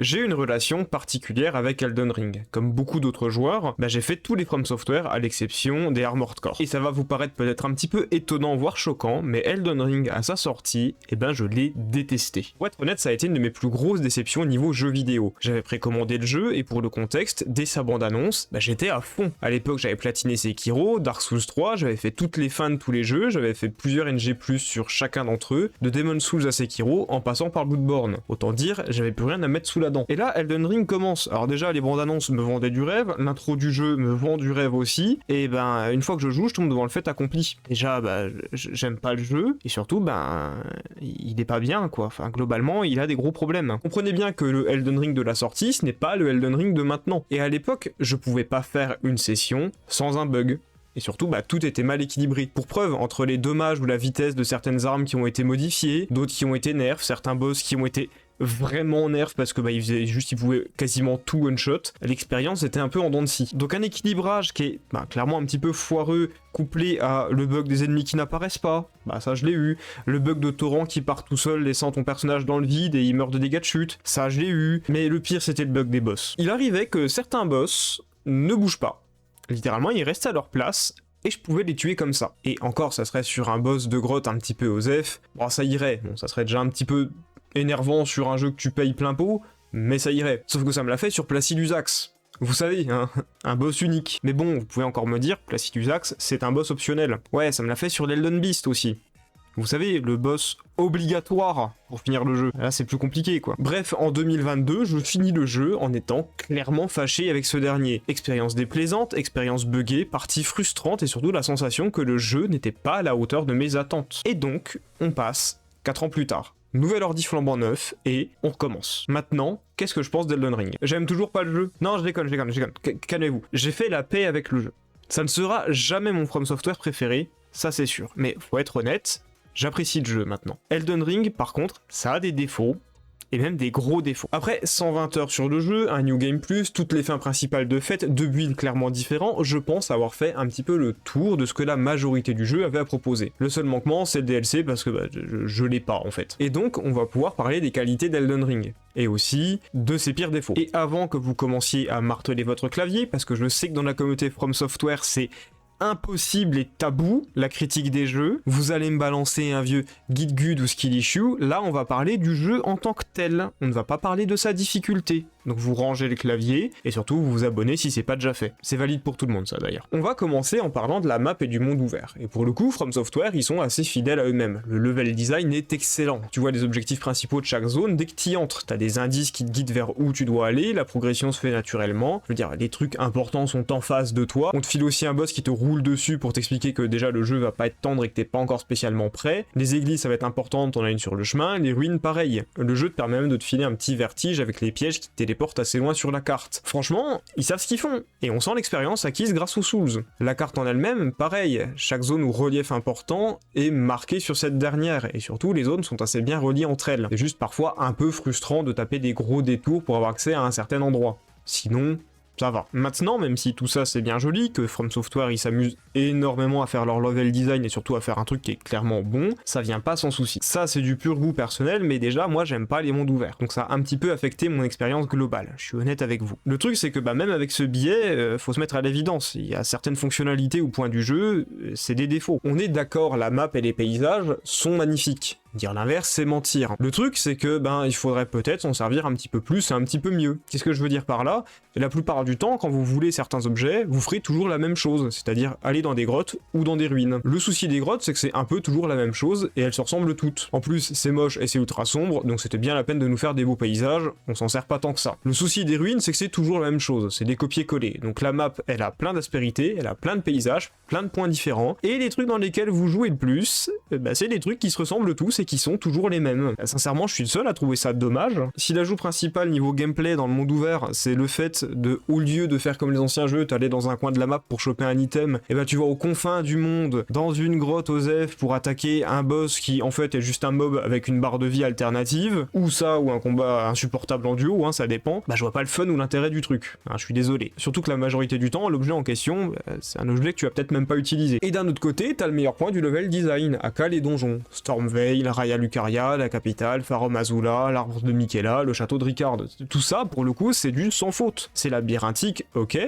J'ai une relation particulière avec Elden Ring. Comme beaucoup d'autres joueurs, j'ai fait tous les From Software à l'exception des Armored Core. Et ça va vous paraître peut-être un petit peu étonnant voire choquant, mais Elden Ring à sa sortie, je l'ai détesté. Pour être honnête, ça a été une de mes plus grosses déceptions au niveau jeu vidéo. J'avais précommandé le jeu et pour le contexte, dès sa bande-annonce, j'étais à fond. À l'époque, j'avais platiné Sekiro, Dark Souls 3, j'avais fait toutes les fins de tous les jeux, j'avais fait plusieurs NG+ sur chacun d'entre eux, de Demon's Souls à Sekiro, en passant par Bloodborne. Autant dire, j'avais plus rien à mettre sous la dent. Et là, Elden Ring commence. Alors déjà, les bandes annonces me vendaient du rêve, l'intro du jeu me vend du rêve aussi, et une fois que je joue, je tombe devant le fait accompli. Déjà, j'aime pas le jeu, et surtout, il est pas bien, quoi. Enfin, globalement, il a des gros problèmes. Comprenez bien que le Elden Ring de la sortie, ce n'est pas le Elden Ring de maintenant. Et à l'époque, je pouvais pas faire une session sans un bug. Et surtout, tout était mal équilibré. Pour preuve, entre les dommages ou la vitesse de certaines armes qui ont été modifiées, d'autres qui ont été nerfs, certains boss qui ont été vraiment nerfs parce que ils pouvaient quasiment tout one shot, l'expérience était un peu en dents de scie. Donc un équilibrage qui est clairement un petit peu foireux, couplé à le bug des ennemis qui n'apparaissent pas, ça je l'ai eu, le bug de torrent qui part tout seul laissant ton personnage dans le vide et il meurt de dégâts de chute, ça je l'ai eu, mais le pire c'était le bug des boss. Il arrivait que certains boss ne bougent pas. Littéralement, ils restent à leur place, et je pouvais les tuer comme ça. Et encore, ça serait sur un boss de grotte un petit peu osef, ça irait, ça serait déjà un petit peu énervant sur un jeu que tu payes plein pot, mais ça irait. Sauf que ça me l'a fait sur Placidusax. Vous savez, un boss unique. Mais bon, vous pouvez encore me dire, Placidusax, c'est un boss optionnel. Ouais, ça me l'a fait sur l'Elden Beast aussi. Vous savez, le boss obligatoire pour finir le jeu. Là, c'est plus compliqué, quoi. Bref, en 2022, je finis le jeu en étant clairement fâché avec ce dernier. Expérience déplaisante, expérience buggée, partie frustrante et surtout la sensation que le jeu n'était pas à la hauteur de mes attentes. Et donc, on passe 4 ans plus tard. Nouvel ordi flambant neuf, et on recommence. Maintenant, qu'est-ce que je pense d'Elden Ring? J'aime toujours pas le jeu. Non, je déconne. Calmez-vous. J'ai fait la paix avec le jeu. Ça ne sera jamais mon From Software préféré, ça c'est sûr. Mais faut être honnête, j'apprécie le jeu maintenant. Elden Ring, par contre, ça a des défauts, et même des gros défauts. Après 120 heures sur le jeu, un New Game Plus, toutes les fins principales de fête, deux builds clairement différents, je pense avoir fait un petit peu le tour de ce que la majorité du jeu avait à proposer. Le seul manquement, c'est le DLC parce que je l'ai pas en fait. Et donc, on va pouvoir parler des qualités d'Elden Ring. Et aussi de ses pires défauts. Et avant que vous commenciez à marteler votre clavier, parce que je sais que dans la communauté From Software, c'est impossible et tabou, la critique des jeux, vous allez me balancer un vieux Git Good ou Skill Issue, là on va parler du jeu en tant que tel, on ne va pas parler de sa difficulté. Donc vous rangez le clavier, et surtout vous vous abonnez si c'est pas déjà fait. C'est valide pour tout le monde ça d'ailleurs. On va commencer en parlant de la map et du monde ouvert. Et pour le coup, From Software, ils sont assez fidèles à eux-mêmes. Le level design est excellent. Tu vois les objectifs principaux de chaque zone dès que t'y entres. T'as des indices qui te guident vers où tu dois aller, la progression se fait naturellement. Je veux dire, les trucs importants sont en face de toi. On te file aussi un boss qui te roule dessus pour t'expliquer que déjà le jeu va pas être tendre et que t'es pas encore spécialement prêt. Les églises ça va être important, t'en as une sur le chemin. Les ruines pareil. Le jeu te permet même de te filer un petit vertige avec les pièges qui te téléportent assez loin sur la carte. Franchement, ils savent ce qu'ils font, et on sent l'expérience acquise grâce aux Souls. La carte en elle-même, pareil, chaque zone ou relief important est marqué sur cette dernière, et surtout les zones sont assez bien reliées entre elles. C'est juste parfois un peu frustrant de taper des gros détours pour avoir accès à un certain endroit. Sinon, ça va. Maintenant, même si tout ça c'est bien joli, que From Software ils s'amusent énormément à faire leur level design et surtout à faire un truc qui est clairement bon, ça vient pas sans souci. Ça c'est du pur goût personnel, mais déjà moi j'aime pas les mondes ouverts, donc ça a un petit peu affecté mon expérience globale, je suis honnête avec vous. Le truc c'est que même avec ce biais, faut se mettre à l'évidence, il y a certaines fonctionnalités ou points du jeu, c'est des défauts. On est d'accord, la map et les paysages sont magnifiques. Dire l'inverse, c'est mentir. Le truc, c'est que, il faudrait peut-être s'en servir un petit peu plus et un petit peu mieux. Qu'est-ce que je veux dire par là? La plupart du temps, quand vous voulez certains objets, vous ferez toujours la même chose, c'est-à-dire aller dans des grottes ou dans des ruines. Le souci des grottes, c'est que c'est un peu toujours la même chose, et elles se ressemblent toutes. En plus, c'est moche et c'est ultra sombre, donc c'était bien la peine de nous faire des beaux paysages, on s'en sert pas tant que ça. Le souci des ruines, c'est que c'est toujours la même chose, c'est des copier-coller. Donc la map, elle a plein d'aspérités, elle a plein de paysages, plein de points différents, et les trucs dans lesquels vous jouez le plus, c'est des trucs qui se ressemblent tous et qui sont toujours les mêmes. Sincèrement, je suis le seul à trouver ça dommage. Si l'ajout principal niveau gameplay dans le monde ouvert, c'est le fait de, au lieu de faire comme les anciens jeux, t'aller dans un coin de la map pour choper un item, et tu vas aux confins du monde, dans une grotte osef pour attaquer un boss qui en fait est juste un mob avec une barre de vie alternative, ou ça, ou un combat insupportable en duo, ça dépend, je vois pas le fun ou l'intérêt du truc. Je suis désolé. Surtout que la majorité du temps, l'objet en question, c'est un objet que tu vas peut-être même pas utiliser. Et d'un autre côté, t'as le meilleur point du level design, aka les donjons. Stormveil, Raya Lucaria, la capitale, Farum Azula, l'arbre de Miquella, le château de Ricard. Tout ça, pour le coup, c'est du sans faute. C'est labyrinthique, ok,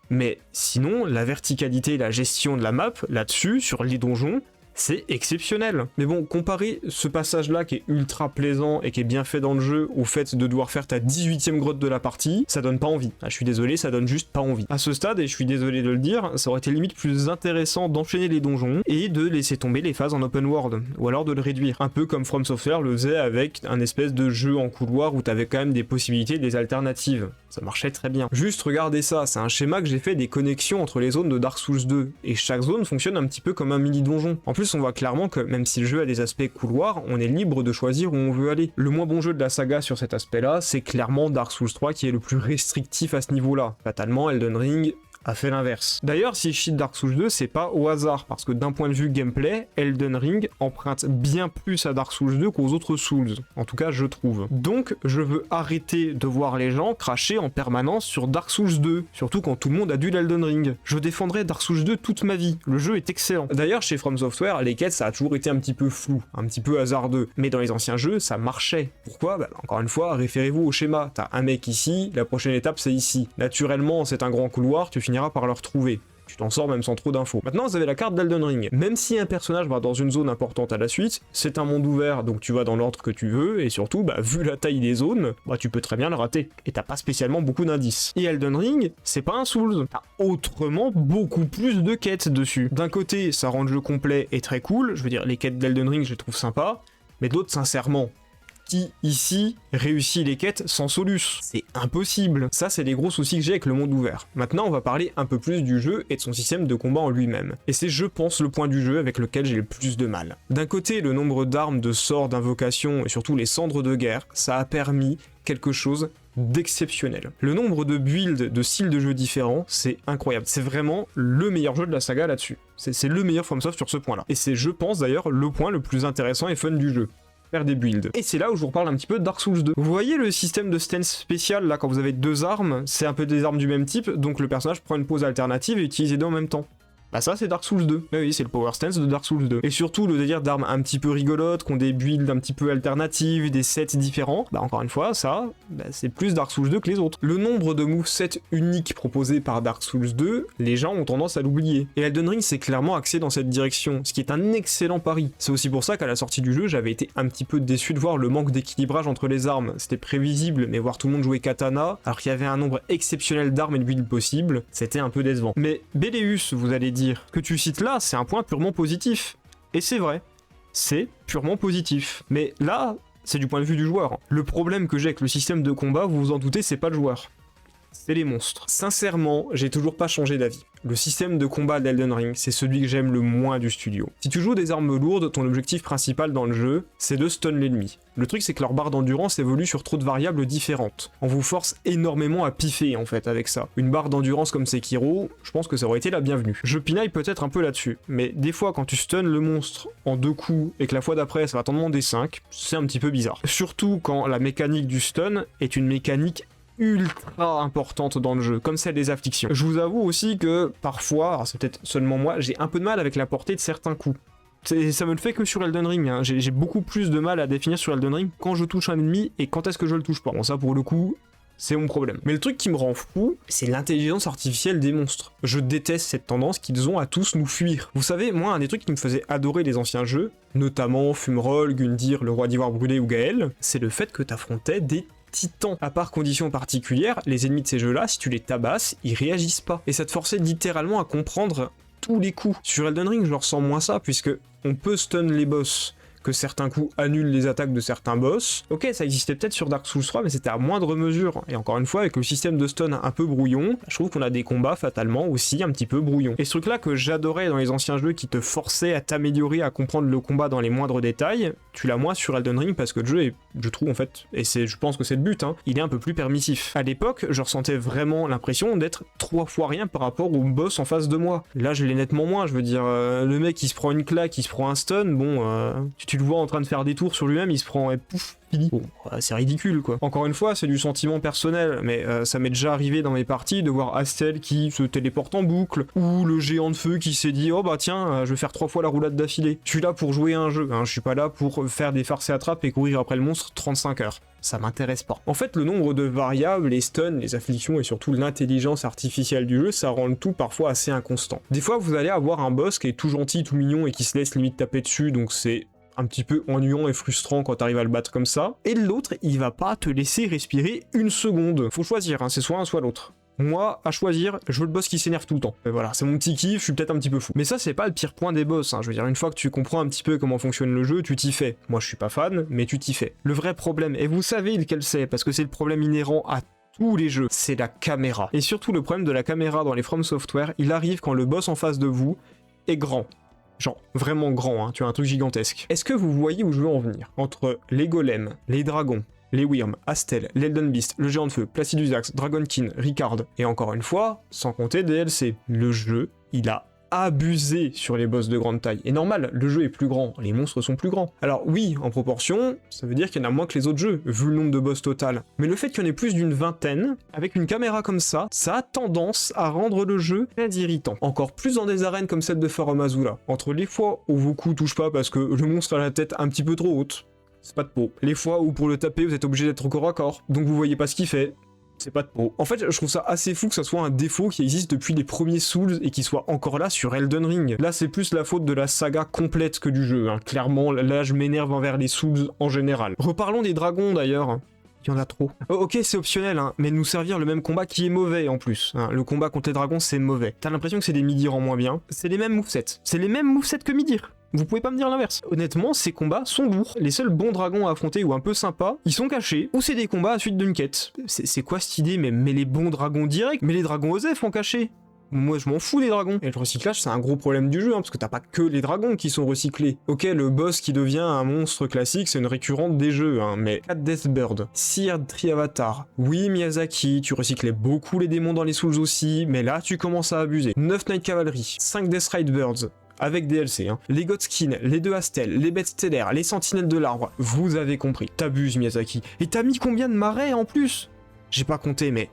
mais sinon, la verticalité et la gestion de la map, là-dessus, sur les donjons, c'est exceptionnel. Mais bon, comparer ce passage-là qui est ultra plaisant et qui est bien fait dans le jeu au fait de devoir faire ta 18ème grotte de la partie, ça donne pas envie. Ah, je suis désolé, ça donne juste pas envie. À ce stade, et je suis désolé de le dire, ça aurait été limite plus intéressant d'enchaîner les donjons et de laisser tomber les phases en open world, ou alors de le réduire. Un peu comme From Software le faisait avec un espèce de jeu en couloir où t'avais quand même des possibilités, des alternatives. Ça marchait très bien. Juste regardez ça, c'est un schéma que j'ai fait des connexions entre les zones de Dark Souls 2, et chaque zone fonctionne un petit peu comme un mini donjon. En plus, on voit clairement que même si le jeu a des aspects couloirs, on est libre de choisir où on veut aller. Le moins bon jeu de la saga sur cet aspect-là, c'est clairement Dark Souls 3 qui est le plus restrictif à ce niveau-là. Fatalement, Elden Ring a fait l'inverse. D'ailleurs, si je cite Dark Souls 2, c'est pas au hasard, parce que d'un point de vue gameplay, Elden Ring emprunte bien plus à Dark Souls 2 qu'aux autres Souls. En tout cas, je trouve. Donc, je veux arrêter de voir les gens cracher en permanence sur Dark Souls 2, surtout quand tout le monde a dû l'Elden Ring. Je défendrai Dark Souls 2 toute ma vie. Le jeu est excellent. D'ailleurs, chez From Software, les quêtes, ça a toujours été un petit peu flou, un petit peu hasardeux. Mais dans les anciens jeux, ça marchait. Pourquoi ? Bah, encore une fois, référez-vous au schéma. T'as un mec ici, la prochaine étape, c'est ici. Naturellement, c'est un grand couloir, tu finiras par le retrouver. Tu t'en sors même sans trop d'infos. Maintenant, vous avez la carte d'Elden Ring. Même si un personnage va dans une zone importante à la suite, c'est un monde ouvert, donc tu vas dans l'ordre que tu veux, et surtout, vu la taille des zones, tu peux très bien le rater. Et t'as pas spécialement beaucoup d'indices. Et Elden Ring, c'est pas un Souls. T'as autrement beaucoup plus de quêtes dessus. D'un côté, ça rend le jeu complet et très cool, je veux dire, les quêtes d'Elden Ring, je les trouve sympas, mais d'autres, sincèrement, qui, ici, réussit les quêtes sans Solus? C'est impossible. Ça, c'est les gros soucis que j'ai avec le monde ouvert. Maintenant, on va parler un peu plus du jeu et de son système de combat en lui-même. Et c'est, je pense, le point du jeu avec lequel j'ai le plus de mal. D'un côté, le nombre d'armes, de sorts, d'invocations et surtout les cendres de guerre, ça a permis quelque chose d'exceptionnel. Le nombre de builds, de styles de jeu différents, c'est incroyable. C'est vraiment le meilleur jeu de la saga là-dessus. C'est le meilleur FromSoft sur ce point-là. Et c'est, je pense d'ailleurs, le point le plus intéressant et fun du jeu. Faire des builds. Et c'est là où je vous reparle un petit peu de Dark Souls 2. Vous voyez le système de stance spécial, là, quand vous avez deux armes, c'est un peu des armes du même type, donc le personnage prend une pose alternative et utilise les deux en même temps. Bah ça c'est Dark Souls 2. Mais oui, c'est le power stance de Dark Souls 2. Et surtout le délire d'armes un petit peu rigolotes, qui ont des builds un petit peu alternatives, des sets différents. Encore une fois, ça, c'est plus Dark Souls 2 que les autres. Le nombre de movesets uniques proposés par Dark Souls 2, les gens ont tendance à l'oublier. Et Elden Ring s'est clairement axé dans cette direction, ce qui est un excellent pari. C'est aussi pour ça qu'à la sortie du jeu, j'avais été un petit peu déçu de voir le manque d'équilibrage entre les armes. C'était prévisible, mais voir tout le monde jouer katana, alors qu'il y avait un nombre exceptionnel d'armes et de builds possibles, c'était un peu décevant. Mais Béléus, vous allez dire, que tu cites là, c'est un point purement positif. Et c'est vrai, c'est purement positif. Mais là, c'est du point de vue du joueur. Le problème que j'ai avec le système de combat, vous vous en doutez, c'est pas le joueur. C'est les monstres. Sincèrement, j'ai toujours pas changé d'avis. Le système de combat d'Elden Ring, c'est celui que j'aime le moins du studio. Si tu joues des armes lourdes, ton objectif principal dans le jeu, c'est de stun l'ennemi. Le truc, c'est que leur barre d'endurance évolue sur trop de variables différentes. On vous force énormément à piffer, en fait, avec ça. Une barre d'endurance comme Sekiro, je pense que ça aurait été la bienvenue. Je pinaille peut-être un peu là-dessus, mais des fois, quand tu stun le monstre en 2 coups, et que la fois d'après, ça va t'en demander 5, c'est un petit peu bizarre. Surtout quand la mécanique du stun est une mécanique ultra importante dans le jeu, comme celle des afflictions. Je vous avoue aussi que parfois, alors c'est peut-être seulement moi, j'ai un peu de mal avec la portée de certains coups. Ça me le fait que sur Elden Ring, hein. J'ai beaucoup plus de mal à définir sur Elden Ring quand je touche un ennemi et quand est-ce que je le touche pas. Bon, ça pour le coup, c'est mon problème. Mais le truc qui me rend fou, c'est l'intelligence artificielle des monstres. Je déteste cette tendance qu'ils ont à tous nous fuir. Vous savez, moi, un des trucs qui me faisait adorer les anciens jeux, notamment Fumerol, Gundyr, le Roi d'Ivoire Brûlé ou Gaël, c'est le fait que t'affrontais des titans. À part conditions particulières, les ennemis de ces jeux-là, si tu les tabasses, ils réagissent pas. Et ça te forçait littéralement à comprendre tous les coups. Sur Elden Ring, je ressens moins ça, puisque on peut stun les boss, que certains coups annulent les attaques de certains boss. Ok, ça existait peut-être sur Dark Souls 3, mais c'était à moindre mesure. Et encore une fois, avec le système de stun un peu brouillon, je trouve qu'on a des combats fatalement aussi un petit peu brouillons. Et ce truc-là que j'adorais dans les anciens jeux qui te forçaient à t'améliorer, à comprendre le combat dans les moindres détails, tu l'as moins sur Elden Ring parce que le jeu est, je trouve en fait, et je pense que c'est le but, il est un peu plus permissif. À l'époque, je ressentais vraiment l'impression d'être 3 fois rien par rapport au boss en face de moi. Là, je l'ai nettement moins, je veux dire, le mec qui se prend une claque, qui se prend un stun, bon, tu tu le vois en train de faire des tours sur lui-même, il se prend et pouf, fini. Bon, c'est ridicule quoi. Encore une fois, c'est du sentiment personnel, mais ça m'est déjà arrivé dans mes parties de voir Astel qui se téléporte en boucle, ou le géant de feu qui s'est dit oh bah tiens, je vais faire 3 fois la roulade d'affilée. Je suis là pour jouer à un jeu, hein, je suis pas là pour faire des farces et attrapes et courir après le monstre 35 heures. Ça m'intéresse pas. En fait, le nombre de variables, les stuns, les afflictions et surtout l'intelligence artificielle du jeu, ça rend le tout parfois assez inconstant. Des fois, vous allez avoir un boss qui est tout gentil, tout mignon et qui se laisse limite taper dessus, donc c'est un petit peu ennuyant et frustrant quand t'arrives à le battre comme ça. Et l'autre, il va pas te laisser respirer une seconde. Faut choisir, hein, c'est soit un soit l'autre. Moi, à choisir, je veux le boss qui s'énerve tout le temps. Et voilà, c'est mon petit kiff, je suis peut-être un petit peu fou. Mais ça, c'est pas le pire point des boss, hein. Je veux dire, une fois que tu comprends un petit peu comment fonctionne le jeu, tu t'y fais. Moi, je suis pas fan, mais tu t'y fais. Le vrai problème, et vous savez lequel c'est, parce que c'est le problème inhérent à tous les jeux, c'est la caméra. Et surtout, le problème de la caméra dans les From Software, il arrive quand le boss en face de vous est grand. Genre, vraiment grand, hein, tu as un truc gigantesque. Est-ce que vous voyez où je veux en venir? Entre les golems, les dragons, les Wyrm, Astel, l'Elden Beast, le Géant de Feu, Placidusax, Dragonkin, Ricard, et encore une fois, sans compter DLC. Le jeu, il a abusé sur les boss de grande taille. Et normal, le jeu est plus grand, les monstres sont plus grands. Alors oui, en proportion, ça veut dire qu'il y en a moins que les autres jeux, vu le nombre de boss total. Mais le fait qu'il y en ait plus d'une vingtaine, avec une caméra comme ça a tendance à rendre le jeu très irritant. Encore plus dans des arènes comme celle de Farum Azula. Entre les fois où vos coups touchent pas parce que le monstre a la tête un petit peu trop haute, c'est pas de peau. Les fois où pour le taper vous êtes obligé d'être au corps à corps, donc vous voyez pas ce qu'il fait, c'est pas de peau. En fait, je trouve ça assez fou que ça soit un défaut qui existe depuis les premiers Souls et qui soit encore là sur Elden Ring. Là, c'est plus la faute de la saga complète que du jeu, hein. Clairement, là, je m'énerve envers les Souls en général. Reparlons des dragons d'ailleurs. Il y en a trop. Ok, c'est optionnel, hein, mais nous servir le même combat qui est mauvais en plus. Hein. Le combat contre les dragons, c'est mauvais. T'as l'impression que c'est des Midir en moins bien. C'est les mêmes movesets. C'est les mêmes movesets que Midir. Vous pouvez pas me dire l'inverse. Honnêtement, ces combats sont lourds. Les seuls bons dragons à affronter ou un peu sympas, ils sont cachés, ou c'est des combats à suite d'une quête. C'est quoi cette idée? Mais les bons dragons directs? Mais les dragons Osef en caché. Moi je m'en fous des dragons. Et le recyclage c'est un gros problème du jeu, hein, parce que t'as pas que les dragons qui sont recyclés. Ok, le boss qui devient un monstre classique c'est une récurrente des jeux, hein, mais 4 Deathbird, Seared Triavatar, oui Miyazaki, tu recyclais beaucoup les démons dans les Souls aussi, mais là tu commences à abuser. 9 Night Cavalry, 5 Death Ride Birds, avec DLC, hein. Les Godskin, les 2 Astel, les bêtes stellaires, les sentinelles de l'arbre, vous avez compris. T'abuses Miyazaki. Et t'as mis combien de marais en plus? J'ai pas compté mais...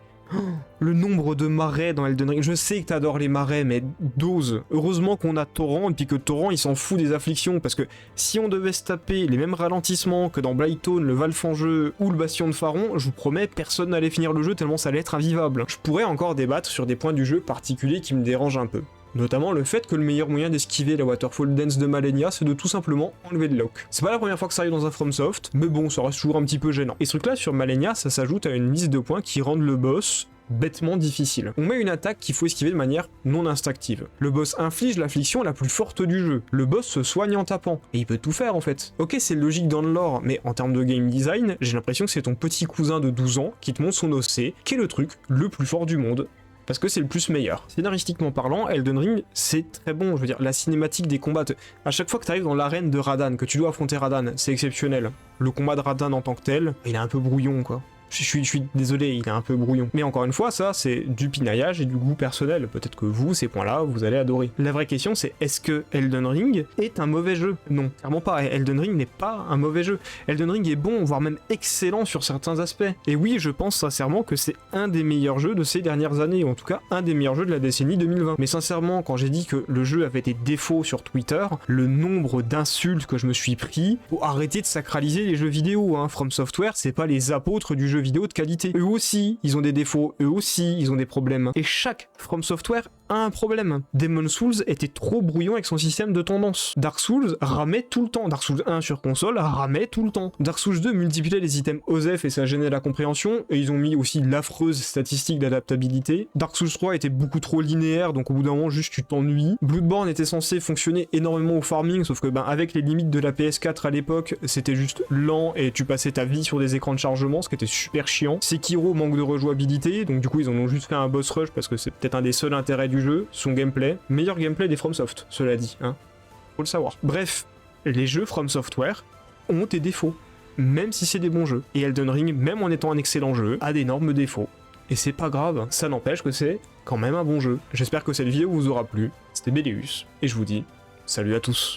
le nombre de marais dans Elden Ring, je sais que t'adores les marais, mais dose. Heureusement qu'on a Torrent, et puis que Torrent il s'en fout des afflictions, parce que si on devait se taper les mêmes ralentissements que dans Blighttown, le Valfangeux ou le Bastion de Faron, je vous promets, personne n'allait finir le jeu tellement ça allait être invivable. Je pourrais encore débattre sur des points du jeu particuliers qui me dérangent un peu. Notamment le fait que le meilleur moyen d'esquiver la Waterfall Dance de Malenia, c'est de tout simplement enlever le lock. C'est pas la première fois que ça arrive dans un FromSoft, mais bon, ça reste toujours un petit peu gênant. Et ce truc là sur Malenia, ça s'ajoute à une liste de points qui rendent le boss bêtement difficile. On met une attaque qu'il faut esquiver de manière non instinctive. Le boss inflige l'affliction la plus forte du jeu. Le boss se soigne en tapant. Et il peut tout faire en fait. Ok, c'est logique dans le lore, mais en termes de game design, j'ai l'impression que c'est ton petit cousin de 12 ans qui te montre son OC, qui est le truc le plus fort du monde. Parce que c'est le plus meilleur. Scénaristiquement parlant, Elden Ring, c'est très bon. Je veux dire, la cinématique des combats... À chaque fois que tu arrives dans l'arène de Radahn, que tu dois affronter Radahn, c'est exceptionnel. Le combat de Radahn en tant que tel, il est un peu brouillon, quoi. Je suis désolé, il est un peu brouillon. Mais encore une fois, ça, c'est du pinaillage et du goût personnel. Peut-être que vous, ces points-là, vous allez adorer. La vraie question, c'est est-ce que Elden Ring est un mauvais jeu? Non, clairement pas. Elden Ring n'est pas un mauvais jeu. Elden Ring est bon, voire même excellent sur certains aspects. Et oui, je pense sincèrement que c'est un des meilleurs jeux de ces dernières années, ou en tout cas, un des meilleurs jeux de la décennie 2020. Mais sincèrement, quand j'ai dit que le jeu avait des défauts sur Twitter, le nombre d'insultes que je me suis pris, faut arrêter de sacraliser les jeux vidéo, hein. From Software, c'est pas les apôtres du jeu vidéo de qualité. Eux aussi, ils ont des défauts, eux aussi, ils ont des problèmes. Et chaque From Software a un problème. Demon's Souls était trop brouillon avec son système de tendance. Dark Souls ramait tout le temps. Dark Souls 1 sur console ramait tout le temps. Dark Souls 2 multipliait les items OSEF et ça gênait la compréhension, et ils ont mis aussi l'affreuse statistique d'adaptabilité. Dark Souls 3 était beaucoup trop linéaire, donc au bout d'un moment juste tu t'ennuies. Bloodborne était censé fonctionner énormément au farming, sauf que avec les limites de la PS4 à l'époque, c'était juste lent et tu passais ta vie sur des écrans de chargement, ce qui était super chiant. Sekiro manque de rejouabilité, donc du coup ils en ont juste fait un boss rush parce que c'est peut-être un des seuls intérêts du jeu, son gameplay. Meilleur gameplay des FromSoft, cela dit, hein. Faut le savoir. Bref, les jeux From Software ont des défauts, même si c'est des bons jeux. Et Elden Ring, même en étant un excellent jeu, a d'énormes défauts. Et c'est pas grave, ça n'empêche que c'est quand même un bon jeu. J'espère que cette vidéo vous aura plu. C'était Belleus, et je vous dis salut à tous.